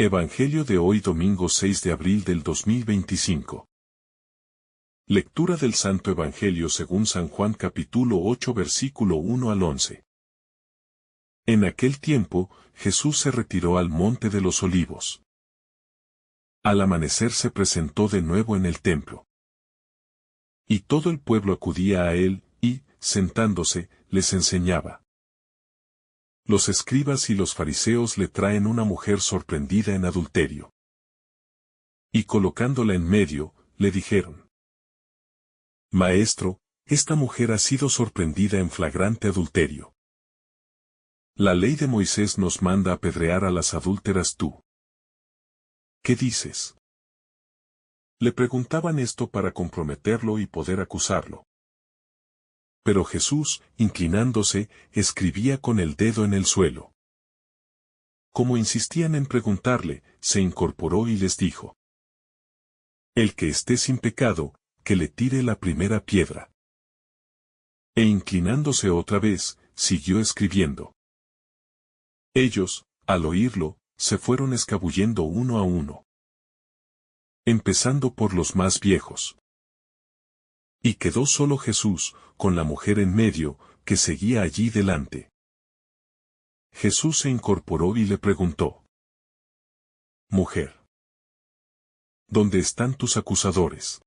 Evangelio de hoy domingo 6 de abril del 2025. Lectura del Santo Evangelio según San Juan capítulo 8 versículo 1 al 11. En aquel tiempo, Jesús se retiró al monte de los Olivos. Al amanecer se presentó de nuevo en el templo. Y todo el pueblo acudía a él, y, sentándose, les enseñaba. Los escribas y los fariseos le traen una mujer sorprendida en adulterio. Y colocándola en medio, le dijeron: Maestro, esta mujer ha sido sorprendida en flagrante adulterio. La ley de Moisés nos manda apedrear a las adúlteras. ¿Tú qué dices? Le preguntaban esto para comprometerlo y poder acusarlo. Pero Jesús, inclinándose, escribía con el dedo en el suelo. Como insistían en preguntarle, se incorporó y les dijo: El que esté sin pecado, que le tire la primera piedra. E inclinándose otra vez, siguió escribiendo. Ellos, al oírlo, se fueron escabullendo uno a uno, empezando por los más viejos. Y quedó solo Jesús, con la mujer en medio, que seguía allí delante. Jesús se incorporó y le preguntó: Mujer, ¿dónde están tus acusadores?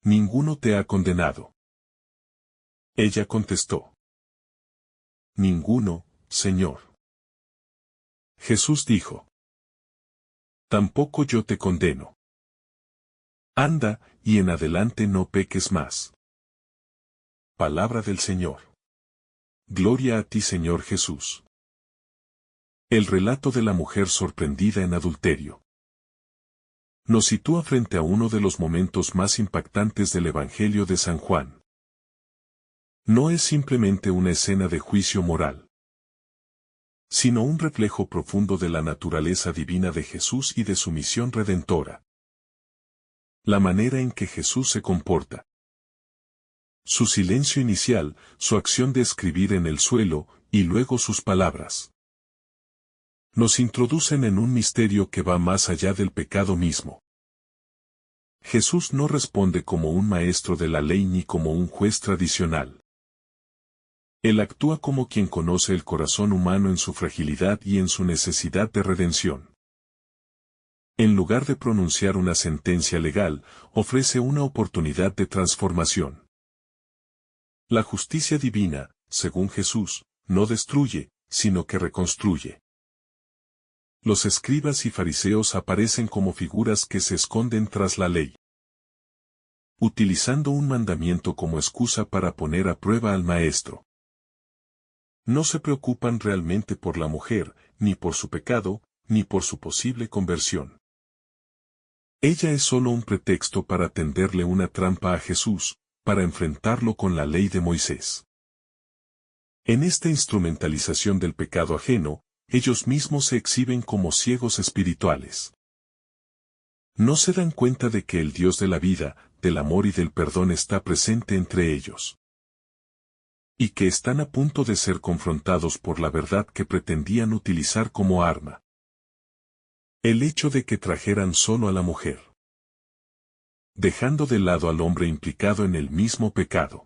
¿Ninguno te ha condenado? Ella contestó: Ninguno, Señor. Jesús dijo: Tampoco yo te condeno. Anda, y en adelante no peques más. Palabra del Señor. Gloria a ti, Señor Jesús. El relato de la mujer sorprendida en adulterio nos sitúa frente a uno de los momentos más impactantes del Evangelio de San Juan. No es simplemente una escena de juicio moral, sino un reflejo profundo de la naturaleza divina de Jesús y de su misión redentora. La manera en que Jesús se comporta, su silencio inicial, su acción de escribir en el suelo, y luego sus palabras, nos introducen en un misterio que va más allá del pecado mismo. Jesús no responde como un maestro de la ley ni como un juez tradicional. Él actúa como quien conoce el corazón humano en su fragilidad y en su necesidad de redención. En lugar de pronunciar una sentencia legal, ofrece una oportunidad de transformación. La justicia divina, según Jesús, no destruye, sino que reconstruye. Los escribas y fariseos aparecen como figuras que se esconden tras la ley, utilizando un mandamiento como excusa para poner a prueba al maestro. No se preocupan realmente por la mujer, ni por su pecado, ni por su posible conversión. Ella es solo un pretexto para tenderle una trampa a Jesús, para enfrentarlo con la ley de Moisés. En esta instrumentalización del pecado ajeno, ellos mismos se exhiben como ciegos espirituales. No se dan cuenta de que el Dios de la vida, del amor y del perdón está presente entre ellos, y que están a punto de ser confrontados por la verdad que pretendían utilizar como arma. El hecho de que trajeran solo a la mujer, dejando de lado al hombre implicado en el mismo pecado,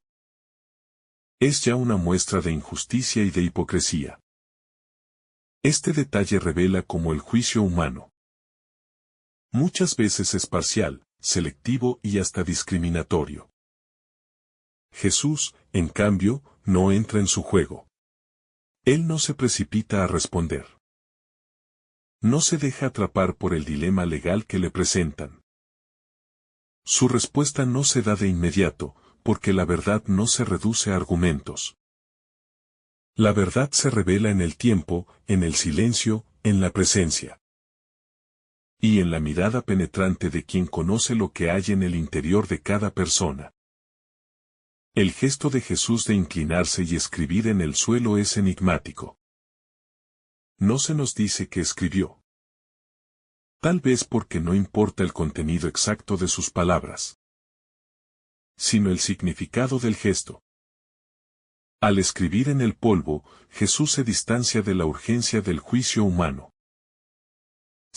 es ya una muestra de injusticia y de hipocresía. Este detalle revela cómo el juicio humano muchas veces es parcial, selectivo y hasta discriminatorio. Jesús, en cambio, no entra en su juego. Él no se precipita a responder. No se deja atrapar por el dilema legal que le presentan. Su respuesta no se da de inmediato, porque la verdad no se reduce a argumentos. La verdad se revela en el tiempo, en el silencio, en la presencia. Y en la mirada penetrante de quien conoce lo que hay en el interior de cada persona. El gesto de Jesús de inclinarse y escribir en el suelo es enigmático. No se nos dice qué escribió. Tal vez porque no importa el contenido exacto de sus palabras, sino el significado del gesto. Al escribir en el polvo, Jesús se distancia de la urgencia del juicio humano.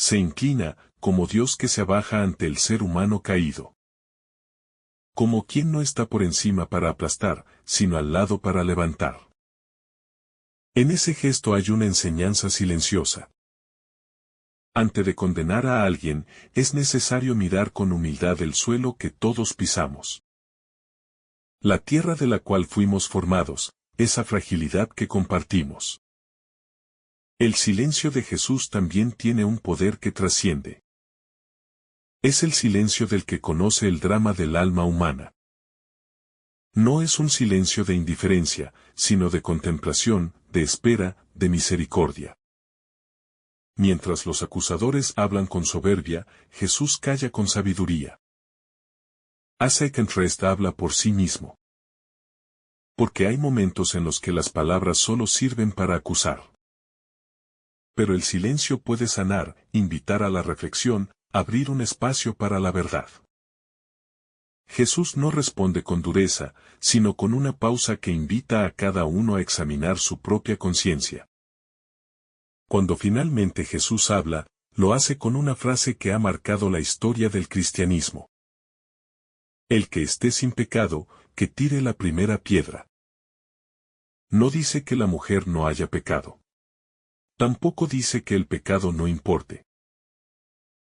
se inclina, como Dios que se abaja ante el ser humano caído. Como quien no está por encima para aplastar, sino al lado para levantar. En ese gesto hay una enseñanza silenciosa. Antes de condenar a alguien, es necesario mirar con humildad el suelo que todos pisamos. La tierra de la cual fuimos formados, esa fragilidad que compartimos. El silencio de Jesús también tiene un poder que trasciende. Es el silencio del que conoce el drama del alma humana. No es un silencio de indiferencia, sino de contemplación, de espera, de misericordia. Mientras los acusadores hablan con soberbia, Jesús calla con sabiduría. A second rest habla por sí mismo. Porque hay momentos en los que las palabras solo sirven para acusar. Pero el silencio puede sanar, invitar a la reflexión, abrir un espacio para la verdad. Jesús no responde con dureza, sino con una pausa que invita a cada uno a examinar su propia conciencia. Cuando finalmente Jesús habla, lo hace con una frase que ha marcado la historia del cristianismo. El que esté sin pecado, que tire la primera piedra. No dice que la mujer no haya pecado. Tampoco dice que el pecado no importe.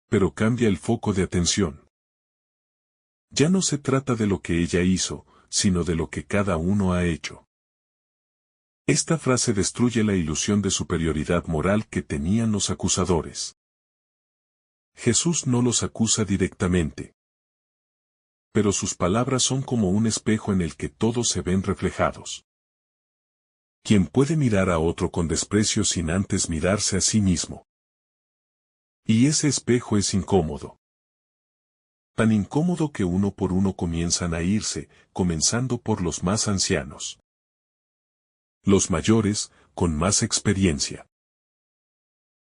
Pero cambia el foco de atención. Ya no se trata de lo que ella hizo, sino de lo que cada uno ha hecho. Esta frase destruye la ilusión de superioridad moral que tenían los acusadores. Jesús no los acusa directamente. Pero sus palabras son como un espejo en el que todos se ven reflejados. ¿Quién puede mirar a otro con desprecio sin antes mirarse a sí mismo? Y ese espejo es incómodo. Tan incómodo que uno por uno comienzan a irse, comenzando por los más ancianos. Los mayores, con más experiencia.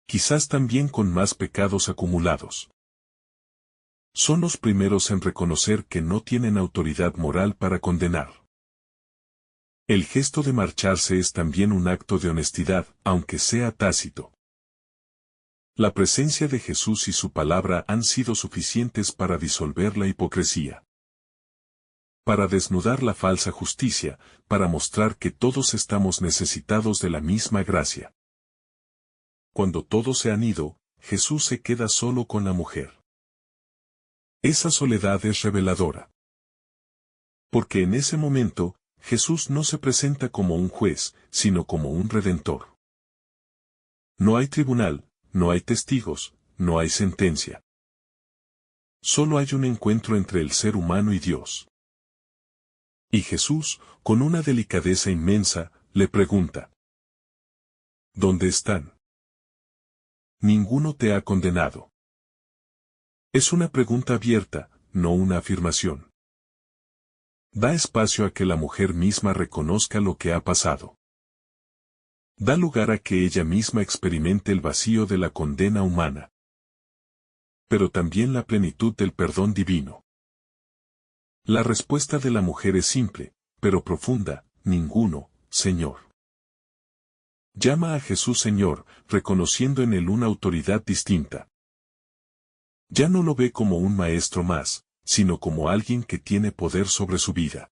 Quizás también con más pecados acumulados. Son los primeros en reconocer que no tienen autoridad moral para condenar. El gesto de marcharse es también un acto de honestidad, aunque sea tácito. La presencia de Jesús y su palabra han sido suficientes para disolver la hipocresía. Para desnudar la falsa justicia, para mostrar que todos estamos necesitados de la misma gracia. Cuando todos se han ido, Jesús se queda solo con la mujer. Esa soledad es reveladora. Porque en ese momento, Jesús no se presenta como un juez, sino como un redentor. No hay tribunal, no hay testigos, no hay sentencia. Solo hay un encuentro entre el ser humano y Dios. Y Jesús, con una delicadeza inmensa, le pregunta: ¿Dónde están? Ninguno te ha condenado. Es una pregunta abierta, no una afirmación. Da espacio a que la mujer misma reconozca lo que ha pasado. Da lugar a que ella misma experimente el vacío de la condena humana. Pero también la plenitud del perdón divino. La respuesta de la mujer es simple, pero profunda: ninguno, Señor. Llama a Jesús Señor, reconociendo en él una autoridad distinta. Ya no lo ve como un maestro más, sino como alguien que tiene poder sobre su vida.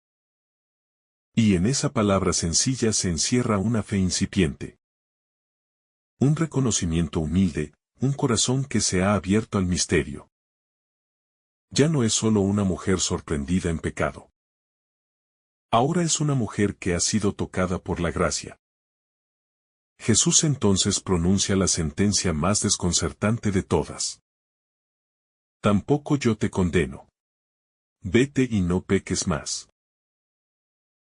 Y en esa palabra sencilla se encierra una fe incipiente. Un reconocimiento humilde, un corazón que se ha abierto al misterio. Ya no es solo una mujer sorprendida en pecado. Ahora es una mujer que ha sido tocada por la gracia. Jesús entonces pronuncia la sentencia más desconcertante de todas. Tampoco yo te condeno. Vete y no peques más.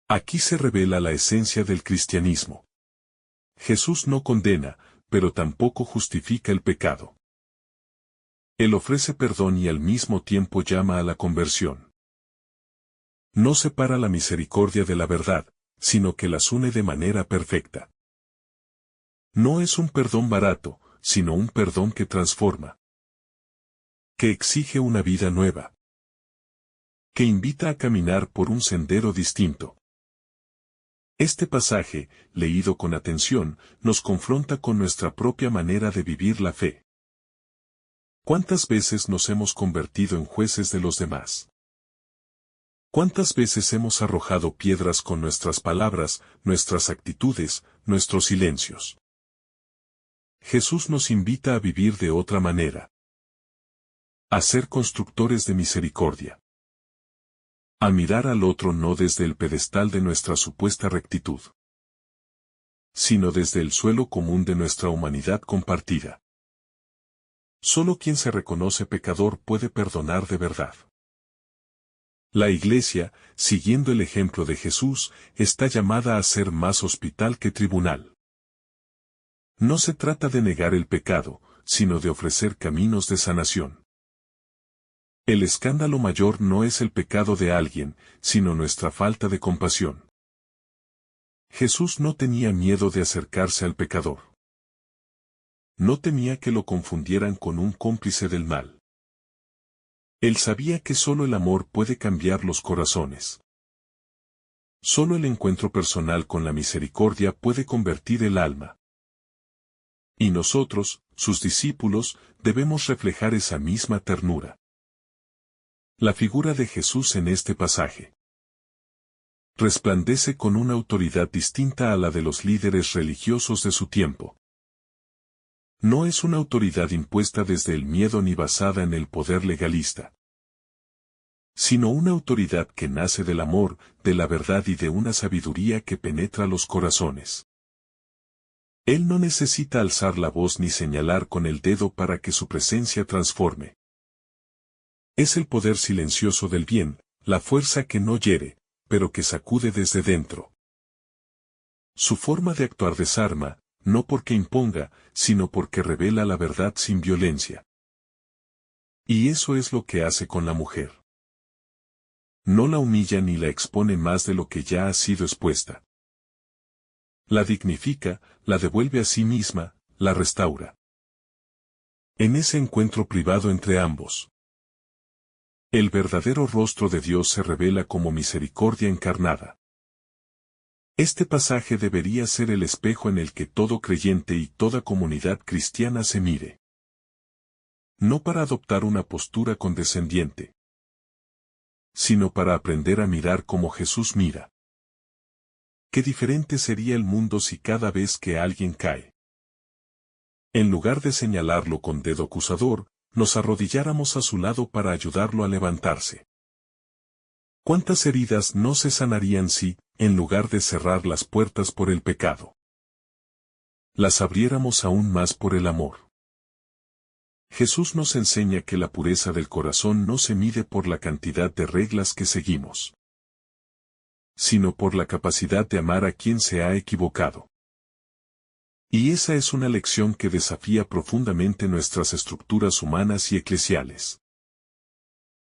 Aquí se revela la esencia del cristianismo. Jesús no condena, pero tampoco justifica el pecado. Él ofrece perdón y al mismo tiempo llama a la conversión. No separa la misericordia de la verdad, sino que las une de manera perfecta. No es un perdón barato, sino un perdón que transforma. Que exige una vida nueva. Que invita a caminar por un sendero distinto. Este pasaje, leído con atención, nos confronta con nuestra propia manera de vivir la fe. ¿Cuántas veces nos hemos convertido en jueces de los demás? ¿Cuántas veces hemos arrojado piedras con nuestras palabras, nuestras actitudes, nuestros silencios? Jesús nos invita a vivir de otra manera. A ser constructores de misericordia. A mirar al otro no desde el pedestal de nuestra supuesta rectitud, sino desde el suelo común de nuestra humanidad compartida. Solo quien se reconoce pecador puede perdonar de verdad. La Iglesia, siguiendo el ejemplo de Jesús, está llamada a ser más hospital que tribunal. No se trata de negar el pecado, sino de ofrecer caminos de sanación. El escándalo mayor no es el pecado de alguien, sino nuestra falta de compasión. Jesús no tenía miedo de acercarse al pecador. No temía que lo confundieran con un cómplice del mal. Él sabía que solo el amor puede cambiar los corazones. Solo el encuentro personal con la misericordia puede convertir el alma. Y nosotros, sus discípulos, debemos reflejar esa misma ternura. La figura de Jesús en este pasaje resplandece con una autoridad distinta a la de los líderes religiosos de su tiempo. No es una autoridad impuesta desde el miedo ni basada en el poder legalista, sino una autoridad que nace del amor, de la verdad y de una sabiduría que penetra los corazones. Él no necesita alzar la voz ni señalar con el dedo para que su presencia transforme. Es el poder silencioso del bien, la fuerza que no hiere, pero que sacude desde dentro. Su forma de actuar desarma, no porque imponga, sino porque revela la verdad sin violencia. Y eso es lo que hace con la mujer. No la humilla ni la expone más de lo que ya ha sido expuesta. La dignifica, la devuelve a sí misma, la restaura. En ese encuentro privado entre ambos, el verdadero rostro de Dios se revela como misericordia encarnada. Este pasaje debería ser el espejo en el que todo creyente y toda comunidad cristiana se mire. No para adoptar una postura condescendiente, sino para aprender a mirar como Jesús mira. Qué diferente sería el mundo si cada vez que alguien cae, en lugar de señalarlo con dedo acusador, nos arrodilláramos a su lado para ayudarlo a levantarse. ¿Cuántas heridas no se sanarían si, en lugar de cerrar las puertas por el pecado, las abriéramos aún más por el amor? Jesús nos enseña que la pureza del corazón no se mide por la cantidad de reglas que seguimos, sino por la capacidad de amar a quien se ha equivocado. Y esa es una lección que desafía profundamente nuestras estructuras humanas y eclesiales.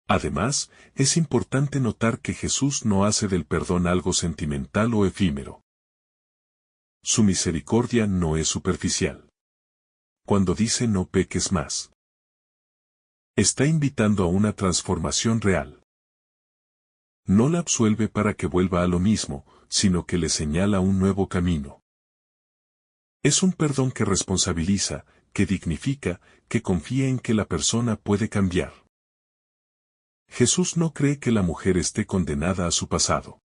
Además, es importante notar que Jesús no hace del perdón algo sentimental o efímero. Su misericordia no es superficial. Cuando dice no peques más, está invitando a una transformación real. No la absuelve para que vuelva a lo mismo, sino que le señala un nuevo camino. Es un perdón que responsabiliza, que dignifica, que confía en que la persona puede cambiar. Jesús no cree que la mujer esté condenada a su pasado.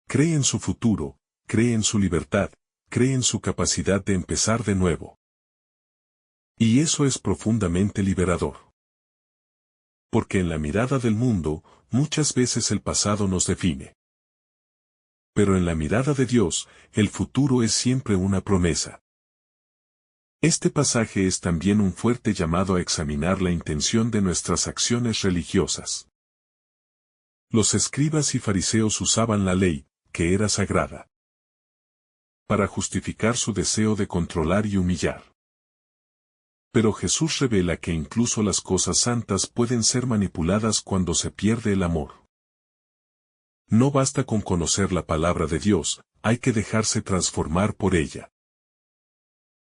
Cree en su futuro, cree en su libertad, cree en su capacidad de empezar de nuevo. Y eso es profundamente liberador. Porque en la mirada del mundo, muchas veces el pasado nos define. Pero en la mirada de Dios, el futuro es siempre una promesa. Este pasaje es también un fuerte llamado a examinar la intención de nuestras acciones religiosas. Los escribas y fariseos usaban la ley, que era sagrada, para justificar su deseo de controlar y humillar. Pero Jesús revela que incluso las cosas santas pueden ser manipuladas cuando se pierde el amor. No basta con conocer la palabra de Dios, hay que dejarse transformar por ella.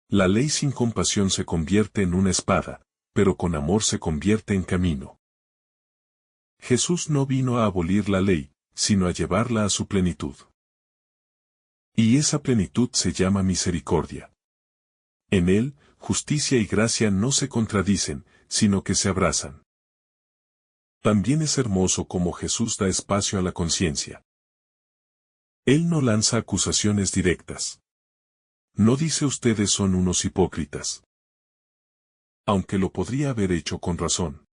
La ley sin compasión se convierte en una espada, pero con amor se convierte en camino. Jesús no vino a abolir la ley, sino a llevarla a su plenitud. Y esa plenitud se llama misericordia. En él, justicia y gracia no se contradicen, sino que se abrazan. También es hermoso cómo Jesús da espacio a la conciencia. Él no lanza acusaciones directas. No dice ustedes son unos hipócritas. Aunque lo podría haber hecho con razón.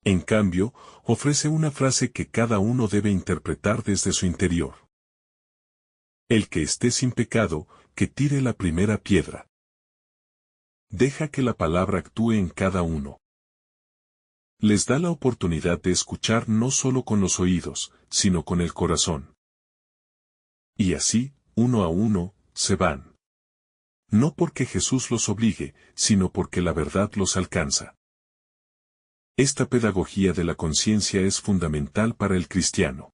En cambio, ofrece una frase que cada uno debe interpretar desde su interior. El que esté sin pecado, que tire la primera piedra. Deja que la palabra actúe en cada uno. Les da la oportunidad de escuchar no solo con los oídos, sino con el corazón. Y así, uno a uno, se van. No porque Jesús los obligue, sino porque la verdad los alcanza. Esta pedagogía de la conciencia es fundamental para el cristiano.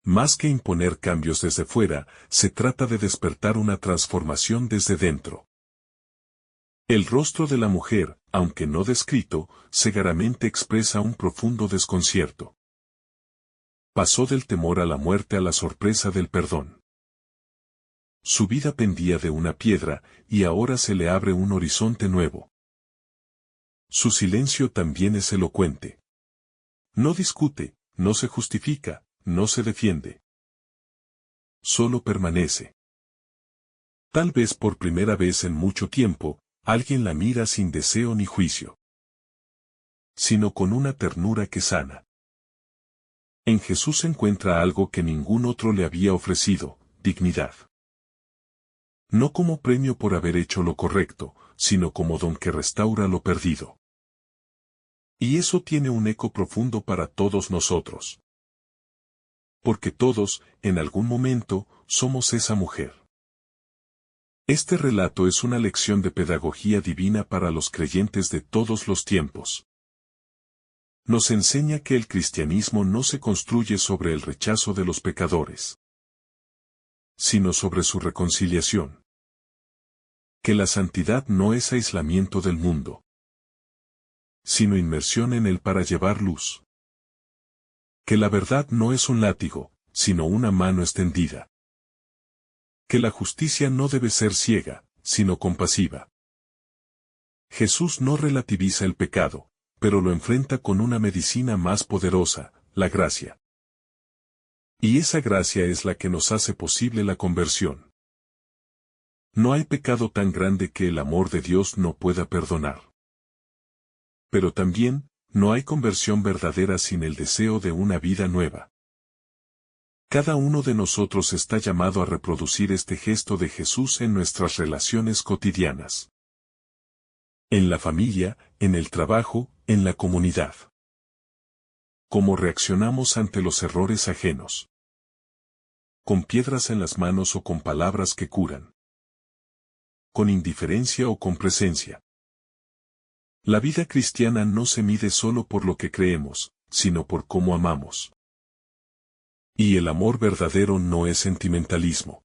Más que imponer cambios desde fuera, se trata de despertar una transformación desde dentro. El rostro de la mujer, aunque no descrito, segaramente expresa un profundo desconcierto. Pasó del temor a la muerte a la sorpresa del perdón. Su vida pendía de una piedra, y ahora se le abre un horizonte nuevo. Su silencio también es elocuente. No discute, no se justifica, no se defiende. Solo permanece. Tal vez por primera vez en mucho tiempo, alguien la mira sin deseo ni juicio, sino con una ternura que sana. En Jesús se encuentra algo que ningún otro le había ofrecido, dignidad. No como premio por haber hecho lo correcto, sino como don que restaura lo perdido. Y eso tiene un eco profundo para todos nosotros. Porque todos, en algún momento, somos esa mujer. Este relato es una lección de pedagogía divina para los creyentes de todos los tiempos. Nos enseña que el cristianismo no se construye sobre el rechazo de los pecadores, sino sobre su reconciliación. Que la santidad no es aislamiento del mundo, sino inmersión en él para llevar luz. Que la verdad no es un látigo, sino una mano extendida. Que la justicia no debe ser ciega, sino compasiva. Jesús no relativiza el pecado, pero lo enfrenta con una medicina más poderosa, la gracia. Y esa gracia es la que nos hace posible la conversión. No hay pecado tan grande que el amor de Dios no pueda perdonar. Pero también, no hay conversión verdadera sin el deseo de una vida nueva. Cada uno de nosotros está llamado a reproducir este gesto de Jesús en nuestras relaciones cotidianas. En la familia, en el trabajo, en la comunidad. ¿Cómo reaccionamos ante los errores ajenos? ¿Con piedras en las manos o con palabras que curan? ¿Con indiferencia o con presencia? La vida cristiana no se mide solo por lo que creemos, sino por cómo amamos. Y el amor verdadero no es sentimentalismo.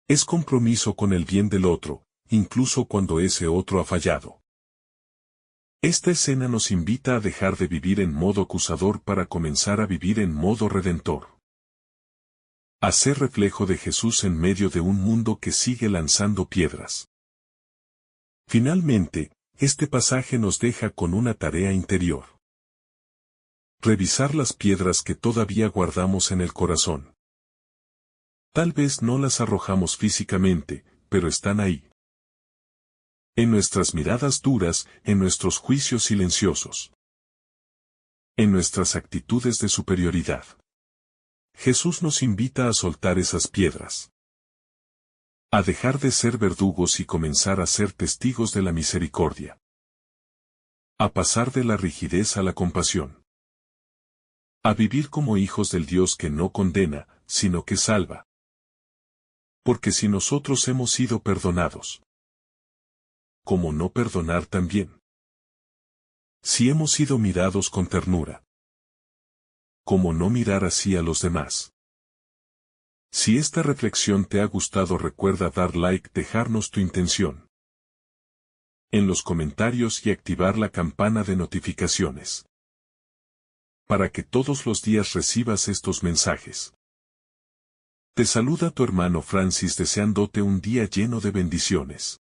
Es compromiso con el bien del otro, incluso cuando ese otro ha fallado. Esta escena nos invita a dejar de vivir en modo acusador para comenzar a vivir en modo redentor. A ser reflejo de Jesús en medio de un mundo que sigue lanzando piedras. Finalmente, este pasaje nos deja con una tarea interior. Revisar las piedras que todavía guardamos en el corazón. Tal vez no las arrojamos físicamente, pero están ahí. En nuestras miradas duras, en nuestros juicios silenciosos. En nuestras actitudes de superioridad. Jesús nos invita a soltar esas piedras. A dejar de ser verdugos y comenzar a ser testigos de la misericordia. A pasar de la rigidez a la compasión. A vivir como hijos del Dios que no condena, sino que salva. Porque si nosotros hemos sido perdonados, ¿cómo no perdonar también? Si hemos sido mirados con ternura, ¿cómo no mirar así a los demás? Si esta reflexión te ha gustado, recuerda dar like, dejarnos tu intención en los comentarios y activar la campana de notificaciones, para que todos los días recibas estos mensajes. Te saluda tu hermano Francis deseándote un día lleno de bendiciones.